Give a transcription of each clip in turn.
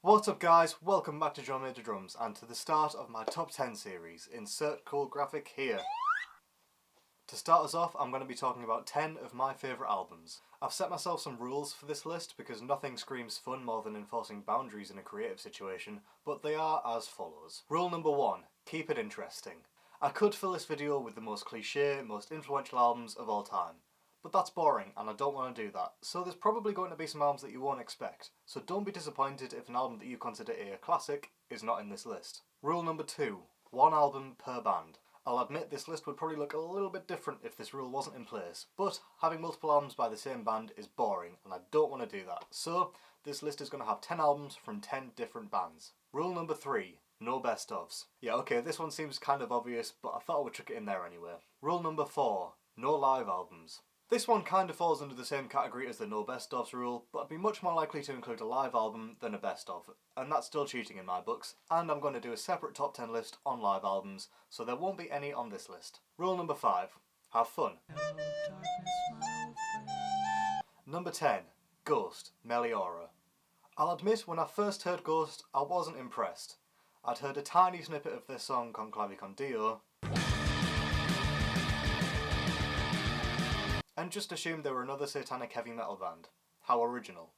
What's up guys, welcome back to John Major Drums and to the start of my top 10 series. Insert cool graphic here. To start us off, I'm going to be talking about 10 of my favourite albums. I've set myself some rules for this list because nothing screams fun more than enforcing boundaries in a creative situation, but they are as follows. Rule number 1, keep it interesting. I could fill this video with the most cliché, most influential albums of all time. But that's boring and I don't want to do that, so there's probably going to be some albums that you won't expect, so don't be disappointed if an album that you consider a classic is not in this list. Rule number 2, one album per band. I'll admit this list would probably look a little bit different if this rule wasn't in place, but having multiple albums by the same band is boring and I don't want to do that, so this list is going to have 10 albums from 10 different bands. Rule number 3, no best ofs. Yeah, okay, this one seems kind of obvious, but I thought I would chuck it in there anyway. Rule number 4, no live albums. This one kind of falls under the same category as the no best ofs rule, but I'd be much more likely to include a live album than a best of, and that's still cheating in my books, and I'm going to do a separate top 10 list on live albums, so there won't be any on this list. Rule number 5, have fun. Number 10, Ghost, Meliora. I'll admit when I first heard Ghost, I wasn't impressed. I'd heard a tiny snippet of their song Con Clavi Con Dio, and just assumed they were another satanic heavy metal band. How original.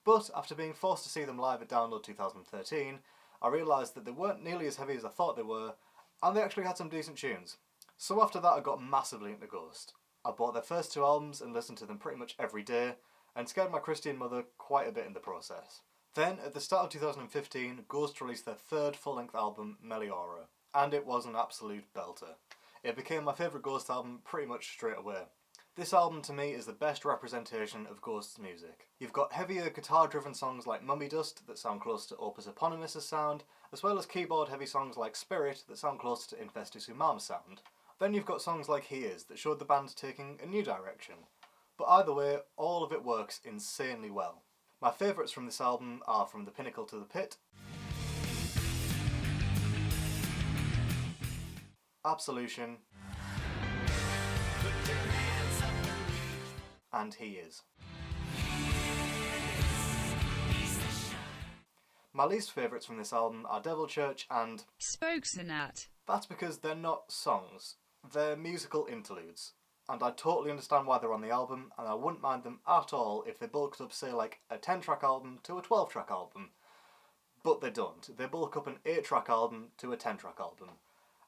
But after being forced to see them live at Download 2013, I realised that they weren't nearly as heavy as I thought they were, and they actually had some decent tunes. So after that I got massively into Ghost. I bought their first 2 albums and listened to them pretty much every day, and scared my Christian mother quite a bit in the process. Then, at the start of 2015, Ghost released their 3rd full-length album, Meliora, and it was an absolute belter. It became my favourite Ghost album pretty much straight away. This album to me is the best representation of Ghost's music. You've got heavier guitar-driven songs like Mummy Dust that sound close to Opus Eponymous' sound, as well as keyboard-heavy songs like Spirit that sound close to Infestus Humanis' sound. Then you've got songs like He Is that showed the band taking a new direction. But either way, all of it works insanely well. My favourites from this album are From the Pinnacle to the Pit, Absolution, and He Is. My least favourites from this album are Devil Church and Spokenat. That's because they're not songs, they're musical interludes. And I totally understand why they're on the album, and I wouldn't mind them at all if they bulked up, say, like a 10-track album to a 12-track album. But they don't. They bulk up an 8-track album to a 10-track album.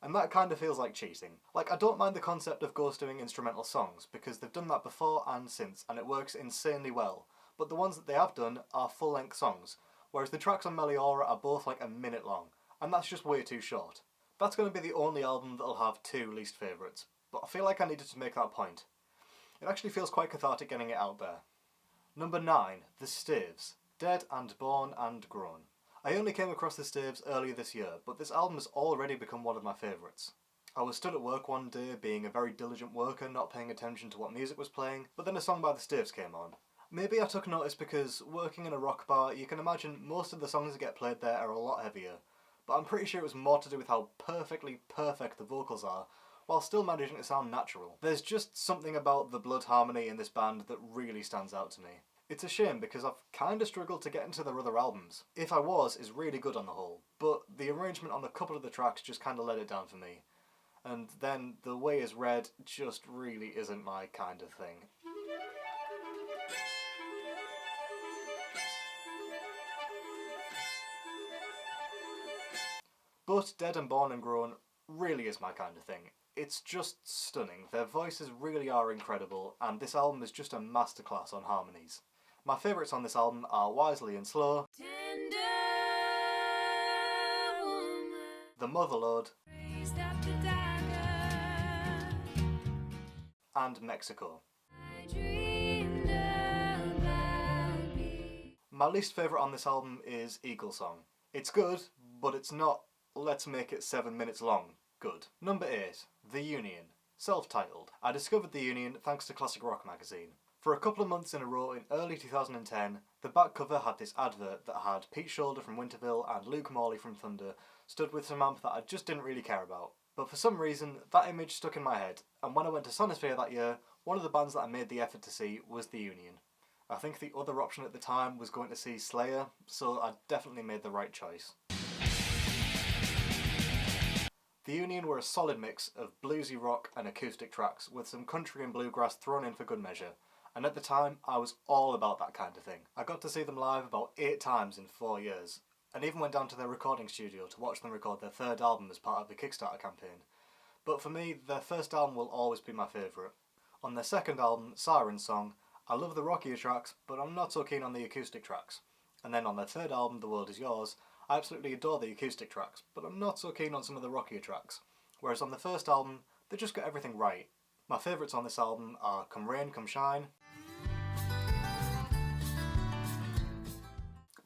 And that kind of feels like cheating. Like, I don't mind the concept of Ghost doing instrumental songs, because they've done that before and since, and it works insanely well. But the ones that they have done are full-length songs, whereas the tracks on Meliora are both like a minute long, and that's just way too short. That's going to be the only album that'll have 2 least favourites, but I feel like I needed to make that point. It actually feels quite cathartic getting it out there. Number 9, The Staves, Dead and Born and Grown. I only came across the Staves earlier this year, but this album has already become one of my favourites. I was stood at work one day, being a very diligent worker, not paying attention to what music was playing, but then a song by the Staves came on. Maybe I took notice because, working in a rock bar, you can imagine most of the songs that get played there are a lot heavier, but I'm pretty sure it was more to do with how perfectly perfect the vocals are, while still managing to sound natural. There's just something about the blood harmony in this band that really stands out to me. It's a shame because I've kinda struggled to get into their other albums. If I Was is really good on the whole, but the arrangement on a couple of the tracks just kinda let it down for me. And then The Way Is Red just really isn't my kind of thing. But Dead and Born and Grown really is my kind of thing. It's just stunning, their voices really are incredible, and this album is just a masterclass on harmonies. My favourites on this album are Wisely and Slow, Tender woman, The Motherlode, raised up the dagger. and Mexico. I dreamed about me. My least favourite on this album is Eagle Song. It's good, but it's not let's make it 7 minutes long good. Number 8, The Union, self-titled. I discovered The Union thanks to Classic Rock magazine. For a couple of months in a row in early 2010, the back cover had this advert that had Pete Shoulder from Winterville and Luke Morley from Thunder stood with some amp that I just didn't really care about. But for some reason, that image stuck in my head, and when I went to Sonisphere that year, one of the bands that I made the effort to see was The Union. I think the other option at the time was going to see Slayer, so I definitely made the right choice. The Union were a solid mix of bluesy rock and acoustic tracks, with some country and bluegrass thrown in for good measure, and at the time I was all about that kind of thing. I got to see them live about 8 times in 4 years, and even went down to their recording studio to watch them record their third album as part of the Kickstarter campaign. But for me, their first album will always be my favourite. On their second album, Siren Song, I love the rockier tracks, but I'm not so keen on the acoustic tracks. And then on their third album, The World Is Yours, I absolutely adore the acoustic tracks, but I'm not so keen on some of the rockier tracks. Whereas on the first album, they just got everything right. My favourites on this album are Come Rain, Come Shine,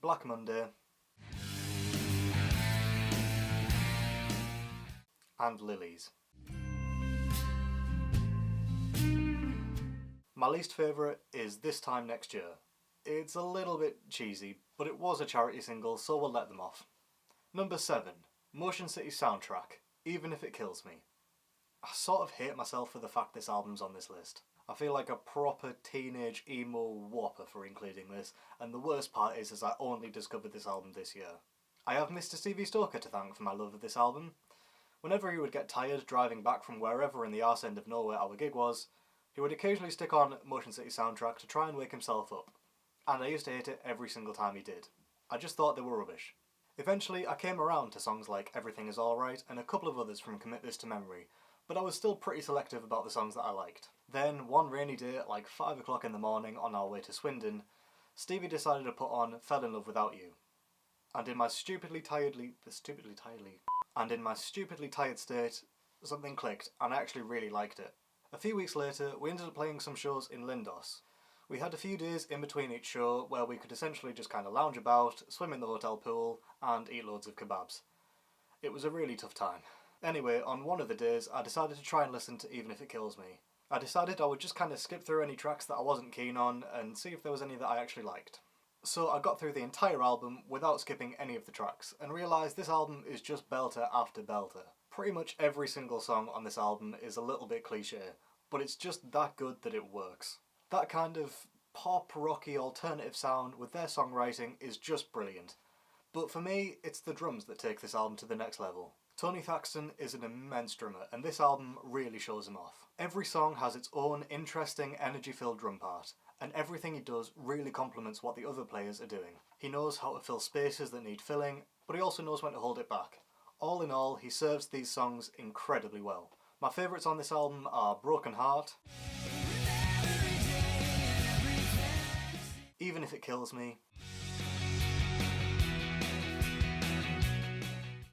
Black Monday, and Lilies. My least favourite is This Time Next Year. It's a little bit cheesy, but it was a charity single, so we'll let them off. Number 7, Motion City Soundtrack, Even If It Kills Me. I sort of hate myself for the fact this album's on this list. I feel like a proper teenage emo whopper for including this, and the worst part is I only discovered this album this year. I have Mr. Stevie Stoker to thank for my love of this album. Whenever he would get tired driving back from wherever in the arse end of nowhere our gig was, he would occasionally stick on Motion City Soundtrack to try and wake himself up. And I used to hate it every single time he did. I just thought they were rubbish. Eventually I came around to songs like Everything Is Alright and a couple of others from Commit This to Memory, but I was still pretty selective about the songs that I liked. Then, one rainy day at like 5 o'clock in the morning on our way to Swindon, Stevie decided to put on Fell in Love Without You. And in my stupidly tired state, something clicked and I actually really liked it. A few weeks later, we ended up playing some shows in Lindos. We had a few days in between each show where we could essentially just kind of lounge about, swim in the hotel pool, and eat loads of kebabs. It was a really tough time. Anyway, on one of the days, I decided to try and listen to Even If It Kills Me. I decided I would just kind of skip through any tracks that I wasn't keen on and see if there was any that I actually liked. So I got through the entire album without skipping any of the tracks, and realised this album is just belter after belter. Pretty much every single song on this album is a little bit cliché, but it's just that good that it works. That kind of pop, rocky, alternative sound with their songwriting is just brilliant. But for me, it's the drums that take this album to the next level. Tony Thaxton is an immense drummer, and this album really shows him off. Every song has its own interesting, energy-filled drum part, and everything he does really complements what the other players are doing. He knows how to fill spaces that need filling, but he also knows when to hold it back. All in all, he serves these songs incredibly well. My favourites on this album are Broken Heart, Even If It Kills Me,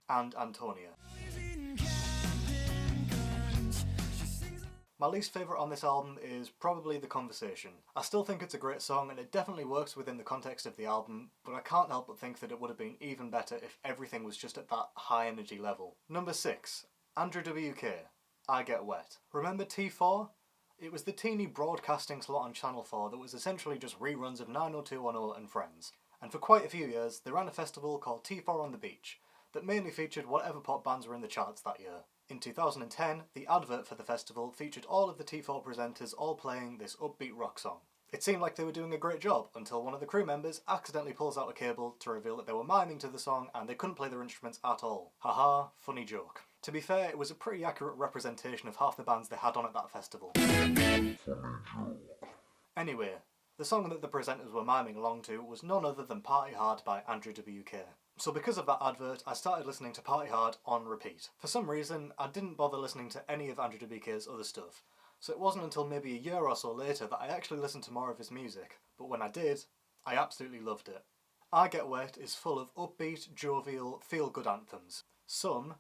and Antonia. My least favourite on this album is probably The Conversation. I still think it's a great song and it definitely works within the context of the album, but I can't help but think that it would have been even better if everything was just at that high energy level. Number 6, Andrew WK, I Get Wet. Remember T4? It was the teeny broadcasting slot on Channel 4 that was essentially just reruns of 90210 and Friends. And for quite a few years, they ran a festival called T4 on the Beach that mainly featured whatever pop bands were in the charts that year. In 2010, the advert for the festival featured all of the T4 presenters all playing this upbeat rock song. It seemed like they were doing a great job until one of the crew members accidentally pulls out a cable to reveal that they were miming to the song and they couldn't play their instruments at all. Haha, funny joke. To be fair, it was a pretty accurate representation of half the bands they had on at that festival. Anyway, the song that the presenters were miming along to was none other than Party Hard by Andrew WK. So because of that advert, I started listening to Party Hard on repeat. For some reason, I didn't bother listening to any of Andrew WK's other stuff, so it wasn't until maybe a year or so later that I actually listened to more of his music. But when I did, I absolutely loved it. I Get Wet is full of upbeat, jovial, feel-good anthems. Some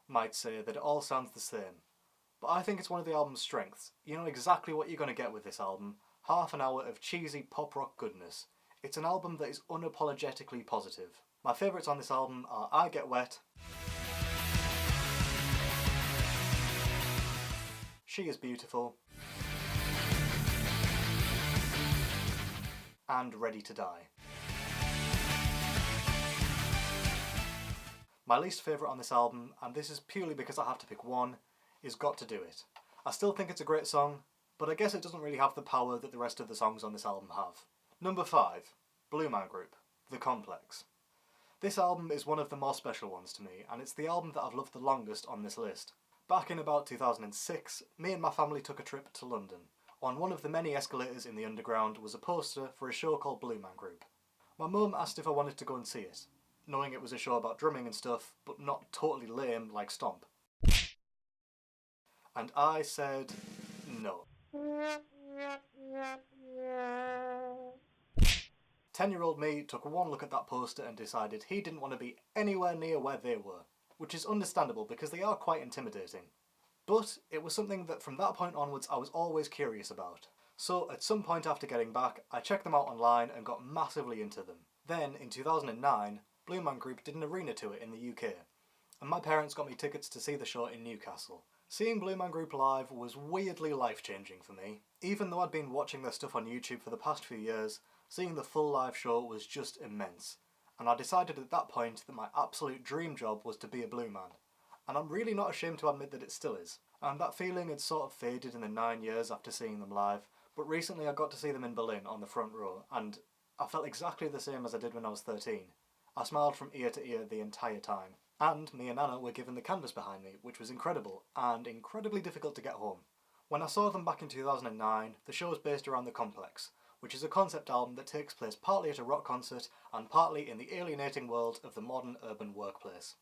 might say that it all sounds the same, but I think it's one of the album's strengths. You know exactly what you're going to get with this album. Half an hour of cheesy pop-rock goodness. It's an album that is unapologetically positive. My favourites on this album are I Get Wet, She Is Beautiful, and Ready to Die. My least favourite on this album, and this is purely because I have to pick one, is Got to Do It. I still think it's a great song, but I guess it doesn't really have the power that the rest of the songs on this album have. Number 5. Blue Man Group, The Complex. This album is one of the more special ones to me, and it's the album that I've loved the longest on this list. Back in about 2006, me and my family took a trip to London. On one of the many escalators in the underground was a poster for a show called Blue Man Group. My mum asked if I wanted to go and see it, knowing it was a show about drumming and stuff, but not totally lame like Stomp. And I said no. 10-year-old me took one look at that poster and decided he didn't want to be anywhere near where they were, which is understandable because they are quite intimidating. But it was something that from that point onwards I was always curious about. So at some point after getting back, I checked them out online and got massively into them. Then, in 2009, Blue Man Group did an arena tour in the UK, and my parents got me tickets to see the show in Newcastle. Seeing Blue Man Group live was weirdly life-changing for me. Even though I'd been watching their stuff on YouTube for the past few years, seeing the full live show was just immense. And I decided at that point that my absolute dream job was to be a blue man. And I'm really not ashamed to admit that it still is. And that feeling had sort of faded in the 9 years after seeing them live, but recently I got to see them in Berlin on the front row, and I felt exactly the same as I did when I was 13. I smiled from ear to ear the entire time. And me and Anna were given the canvas behind me, which was incredible, and incredibly difficult to get home. When I saw them back in 2009, the show was based around The Complex, which is a concept album that takes place partly at a rock concert and partly in the alienating world of the modern urban workplace.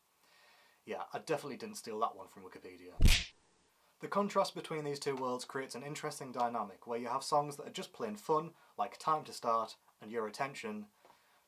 Yeah, I definitely didn't steal that one from Wikipedia. The contrast between these two worlds creates an interesting dynamic where you have songs that are just plain fun, like Time to Start and Your Attention,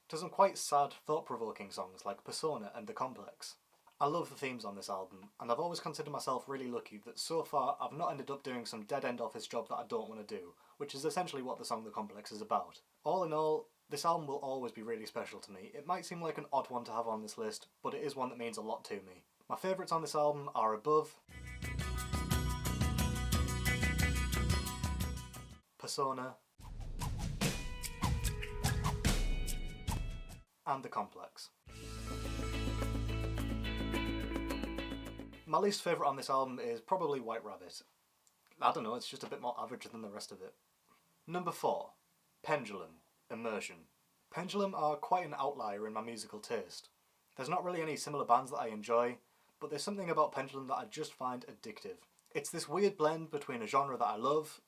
to some quite sad, thought-provoking songs like Persona and The Complex. I love the themes on this album, and I've always considered myself really lucky that so far I've not ended up doing some dead-end office job that I don't want to do, which is essentially what the song The Complex is about. All in all, this album will always be really special to me. It might seem like an odd one to have on this list, but it is one that means a lot to me. My favourites on this album are Above, Persona, and The Complex. My least favourite on this album is probably White Rabbit. I don't know, it's just a bit more average than the rest of it. Number 4. Pendulum, Immersion. Pendulum are quite an outlier in my musical taste. There's not really any similar bands that I enjoy, but there's something about Pendulum that I just find addictive. It's this weird blend between a genre that I love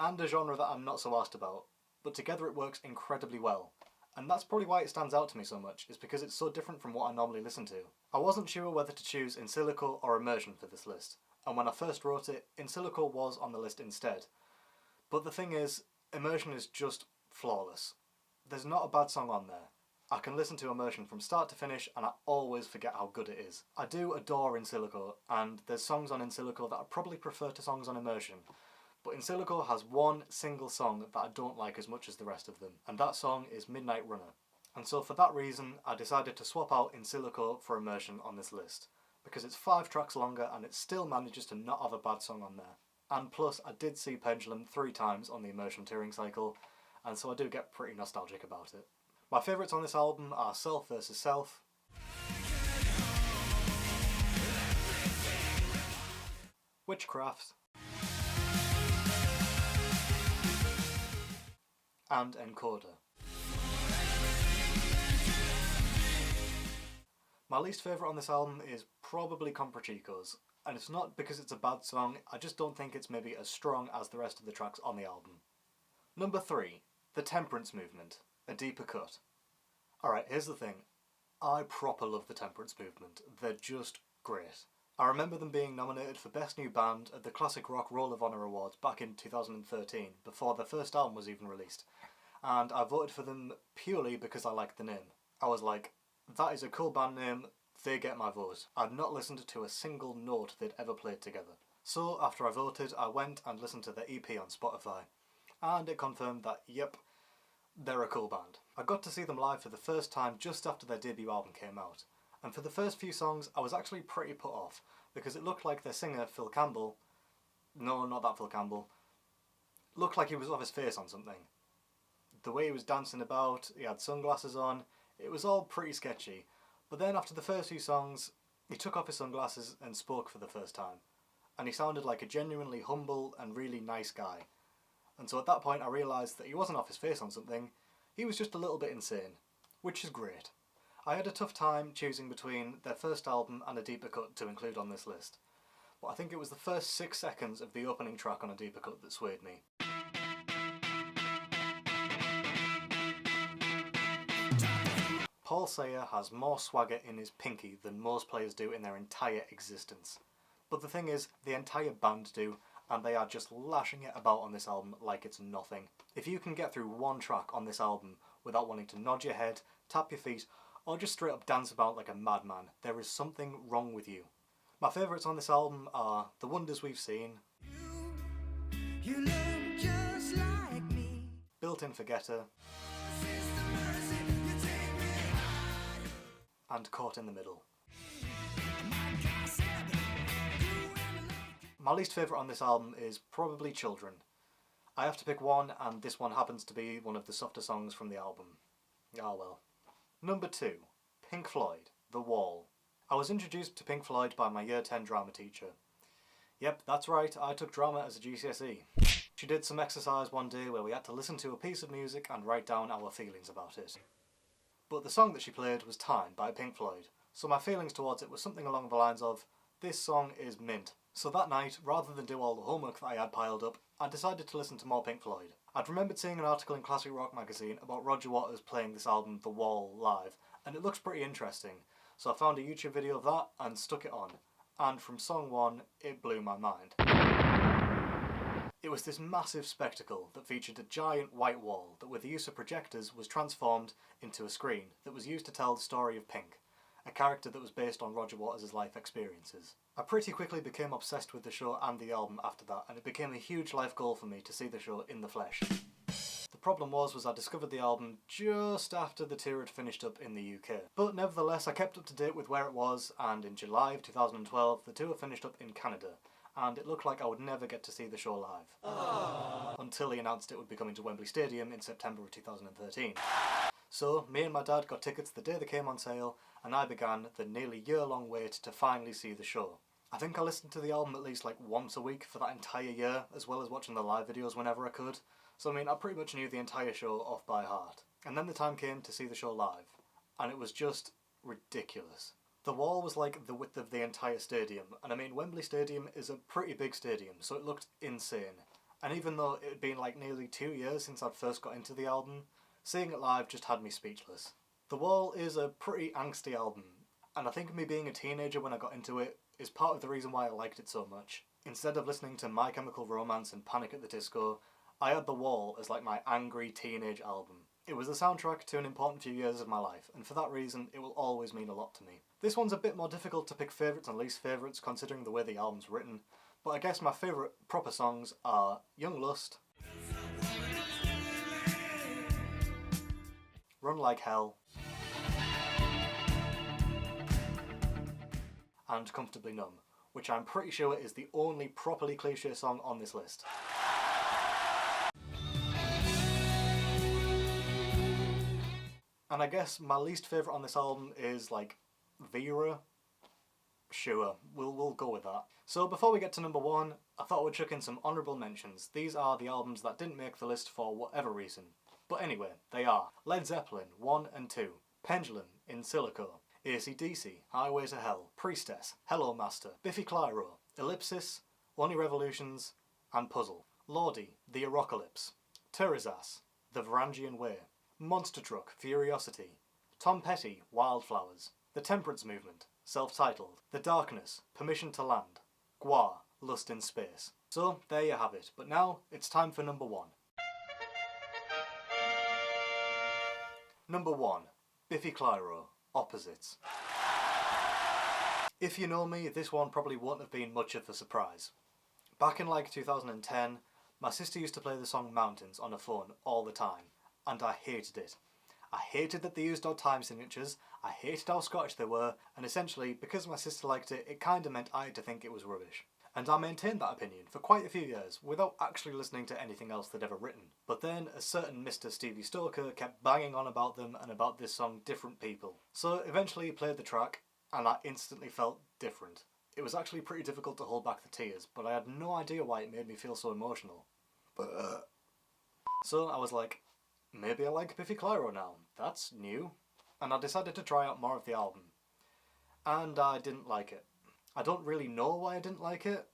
and a genre that I'm not so arsed about, but together it works incredibly well. And that's probably why it stands out to me so much, is because it's so different from what I normally listen to. I wasn't sure whether to choose In Silico or Immersion for this list, and when I first wrote it, In Silico was on the list instead. But the thing is, Immersion is just flawless. There's not a bad song on there. I can listen to Immersion from start to finish and I always forget how good it is. I do adore In Silico, and there's songs on In Silico that I probably prefer to songs on Immersion. But In Silico has one single song that I don't like as much as the rest of them, and that song is Midnight Runner. And so for that reason, I decided to swap out In Silico for Immersion on this list, because it's 5 tracks longer and it still manages to not have a bad song on there. And plus, I did see Pendulum 3 times on the Immersion touring cycle, and so I do get pretty nostalgic about it. My favourites on this album are Self vs. Self, Witchcraft, and Encoder. My least favourite on this album is probably Comprachicos, and it's not because it's a bad song, I just don't think it's maybe as strong as the rest of the tracks on the album. Number 3. The Temperance Movement, A Deeper Cut. Alright, here's the thing. I proper love the Temperance Movement. They're just great. I remember them being nominated for Best New Band at the Classic Rock Roll of Honour Awards back in 2013, before their first album was even released. And I voted for them purely because I liked the name. I was like, that is a cool band name, they get my vote. I'd not listened to a single note they'd ever played together. So after I voted, I went and listened to their EP on Spotify, and it confirmed that, yep, they're a cool band. I got to see them live for the first time just after their debut album came out, and for the first few songs I was actually pretty put off, because it looked like their singer, Phil Campbell, no, not that Phil Campbell, looked like he was off his face on something. The way he was dancing about, he had sunglasses on, it was all pretty sketchy, but then after the first few songs, he took off his sunglasses and spoke for the first time, and he sounded like a genuinely humble and really nice guy, and so at that point I realised that he wasn't off his face on something, he was just a little bit insane, which is great. I had a tough time choosing between their first album and A Deeper Cut to include on this list, but I think it was the first 6 seconds of the opening track on A Deeper Cut that swayed me. Paul Sayer has more swagger in his pinky than most players do in their entire existence. But the thing is, the entire band do, and they are just lashing it about on this album like it's nothing. If you can get through one track on this album without wanting to nod your head, tap your feet, or just straight up dance about like a madman, there is something wrong with you. My favourites on this album are The Wonders We've Seen, You look just like me. Built-in Forgetter, Sister Mercy, you take me high. and Caught in the Middle. My God said, you and love. My least favourite on this album is probably Children. I have to pick one, and this one happens to be one of the softer songs from the album. Ah well. Number 2. Pink Floyd, The Wall. I was introduced to Pink Floyd by my Year 10 drama teacher. Yep, that's right, I took drama as a GCSE. She did some exercise one day where we had to listen to a piece of music and write down our feelings about it. But the song that she played was Time by Pink Floyd, so my feelings towards it was something along the lines of, this song is mint. So that night, rather than do all the homework that I had piled up, I decided to listen to more Pink Floyd. I'd remembered seeing an article in Classic Rock magazine about Roger Waters playing this album, The Wall, live, and it looked pretty interesting, so I found a YouTube video of that and stuck it on. And from song 1, it blew my mind. It was this massive spectacle that featured a giant white wall that with the use of projectors was transformed into a screen that was used to tell the story of Pink, a character that was based on Roger Waters' life experiences. I pretty quickly became obsessed with the show and the album after that, and it became a huge life goal for me to see the show in the flesh. The problem was I discovered the album just after the tour had finished up in the UK. But nevertheless, I kept up to date with where it was, and in July of 2012, the tour finished up in Canada, and it looked like I would never get to see the show live. Aww. Until he announced it would be coming to Wembley Stadium in September of 2013. So, me and my dad got tickets the day they came on sale, and I began the nearly year-long wait to finally see the show. I think I listened to the album at least like once a week for that entire year, as well as watching the live videos whenever I could. So I mean, I pretty much knew the entire show off by heart. And then the time came to see the show live, and it was just ridiculous. The wall was like the width of the entire stadium, and I mean, Wembley Stadium is a pretty big stadium, so it looked insane. And even though it had been like nearly 2 years since I'd first got into the album, seeing it live just had me speechless. The Wall is a pretty angsty album, and I think me being a teenager when I got into it is part of the reason why I liked it so much. Instead of listening to My Chemical Romance and Panic at the Disco, I had The Wall as like my angry teenage album. It was the soundtrack to an important few years of my life, and for that reason it will always mean a lot to me. This one's a bit more difficult to pick favourites and least favourites considering the way the album's written, but I guess my favourite proper songs are Young Lust, Run Like Hell, and Comfortably Numb, which I'm pretty sure is the only properly cliché song on this list. And I guess my least favourite on this album is, like, Vera. Sure, we'll go with that. So before we get to number 1, I thought we'd chuck in some honourable mentions. These are the albums that didn't make the list for whatever reason. But anyway, they are Led Zeppelin 1 and 2, Pendulum, In Silico, AC/DC, Highway to Hell, Priestess, Hello Master, Biffy Clyro, Ellipsis, Only Revolutions, and Puzzle. Lordi, The Arocalypse, Terazas, The Varangian Way, Monster Truck, Furiosity, Tom Petty, Wildflowers, The Temperance Movement, self-titled, The Darkness, Permission to Land, Gua, Lust in Space. So, there you have it, but now it's time for number 1. Number 1, Biffy Clyro, Opposites. If you know me, this one probably won't have been much of a surprise. Back in like 2010, my sister used to play the song Mountains on her phone all the time, and I hated it. I hated that they used odd time signatures, I hated how Scottish they were, and essentially, because my sister liked it, it kinda meant I had to think it was rubbish. And I maintained that opinion for quite a few years, without actually listening to anything else they'd ever written. But then, a certain Mr. Stevie Stoker kept banging on about them and about this song Different People. So eventually he played the track, and I instantly felt different. It was actually pretty difficult to hold back the tears, but I had no idea why it made me feel so emotional. So I was like, maybe I like Biffy Clyro now, that's new. And I decided to try out more of the album. And I didn't like it. I don't really know why I didn't like it,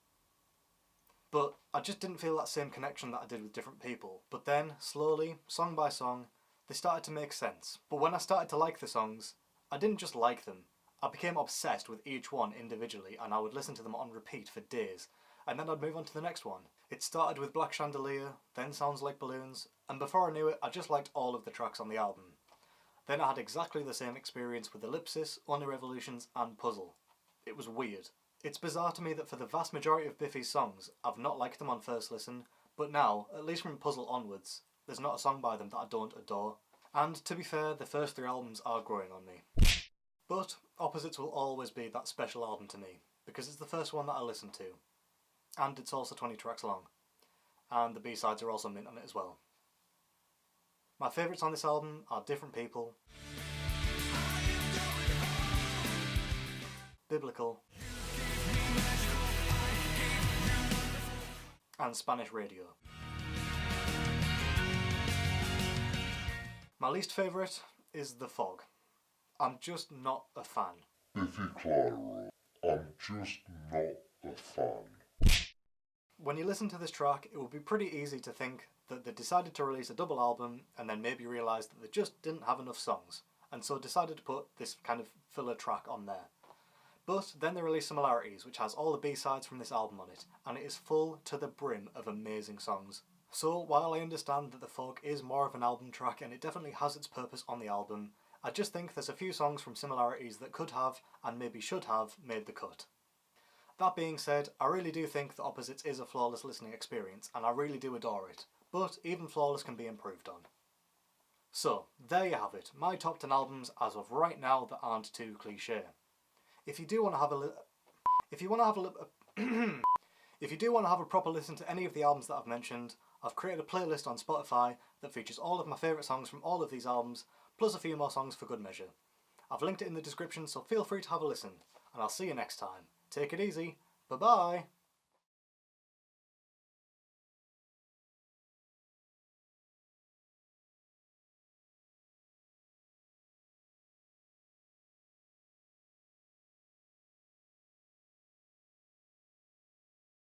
but I just didn't feel that same connection that I did with different people. But then, slowly, song by song, they started to make sense. But when I started to like the songs, I didn't just like them. I became obsessed with each one individually, and I would listen to them on repeat for days, and then I'd move on to the next one. It started with Black Chandelier, then Sounds Like Balloons, and before I knew it, I just liked all of the tracks on the album. Then I had exactly the same experience with Ellipsis, Only Revolutions, and Puzzle. It was weird. It's bizarre to me that for the vast majority of Biffy's songs, I've not liked them on first listen, but now, at least from Puzzle onwards, there's not a song by them that I don't adore. And to be fair, the first 3 albums are growing on me. But Opposites will always be that special album to me, because it's the first one that I listened to. And it's also 20 tracks long. And the B-sides are also mint on it as well. My favourites on this album are Different People, Biblical, and Spanish Radio. My least favourite is The Fog. I'm just not a fan. Biffy Clyro, I'm just not a fan. When you listen to this track, it would be pretty easy to think that they decided to release a double album and then maybe realised that they just didn't have enough songs, and so decided to put this kind of filler track on there. But then they released Similarities, which has all the B-sides from this album on it, and it is full to the brim of amazing songs. So while I understand that The Fog is more of an album track and it definitely has its purpose on the album, I just think there's a few songs from Similarities that could have, and maybe should have, made the cut. That being said, I really do think that Opposites is a flawless listening experience, and I really do adore it, but even flawless can be improved on. So, there you have it, my top 10 albums as of right now that aren't too cliché. If you do want to have a if you do want to have a proper listen to any of the albums that I've mentioned, I've created a playlist on Spotify that features all of my favourite songs from all of these albums, plus a few more songs for good measure. I've linked it in the description, so feel free to have a listen, and I'll see you next time. Take it easy, bye bye!